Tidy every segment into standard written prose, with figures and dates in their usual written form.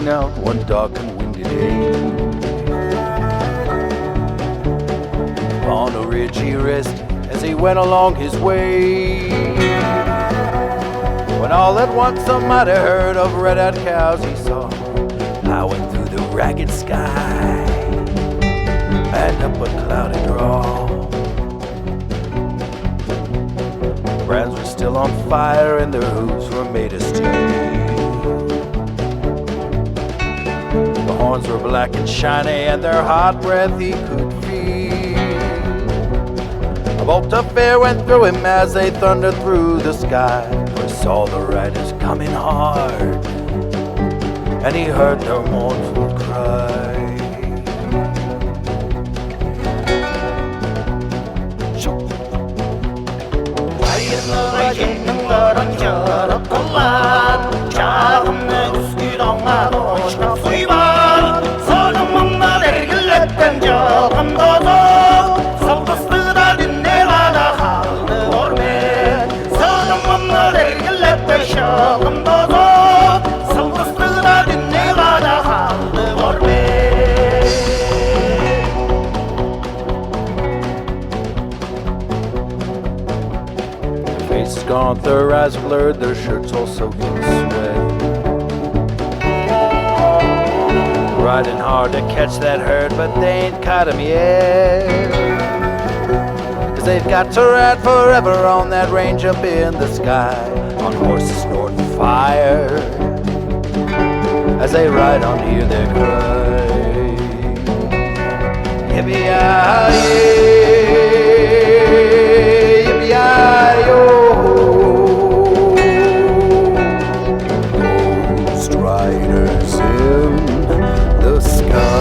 going out one dark and windy day. On a ridge he rested as he went along his way, when all at once a mighty herd of red-eyed cows he saw plowing through the ragged sky and up a cloudy draw. The brands were still on fire and their hooves were made of steel. The horns were black and shiny and their hot breath he could feel. A bolt of fear went through him as they thundered through the sky, for he saw the riders coming hard and he heard their mournful cry. Faces gaunt, their eyes blurred, their shirts all soaked in sweat. Riding hard to catch that herd, but they ain't caught him yet. 'Cause they've got to ride forever on that range up in the sky, on horses snorting fire. As they ride on, hear their cry. Yippee-yi-yi, yippee-yi-yo. Ghost riders in the sky.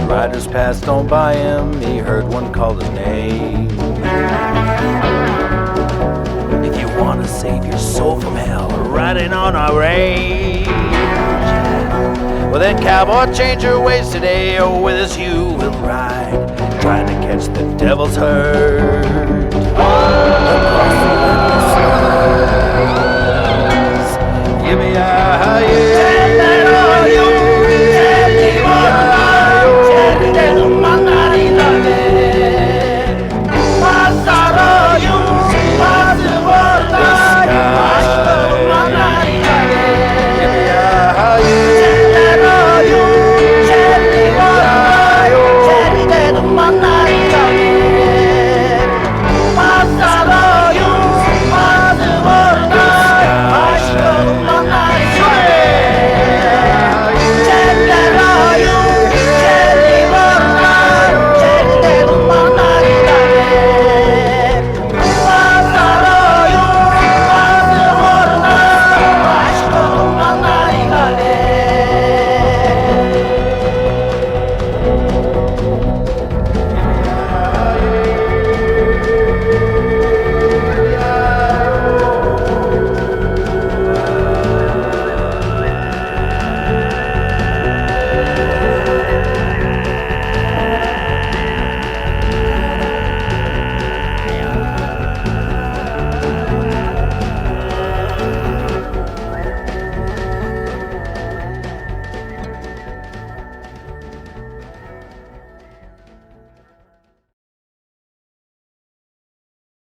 Riders passed on by him, he heard one call his name. If you want to save your soul from hell, riding on our range, well then cowboy, change your ways today, or with us you will ride, trying to catch the devil's herd across the endless sky.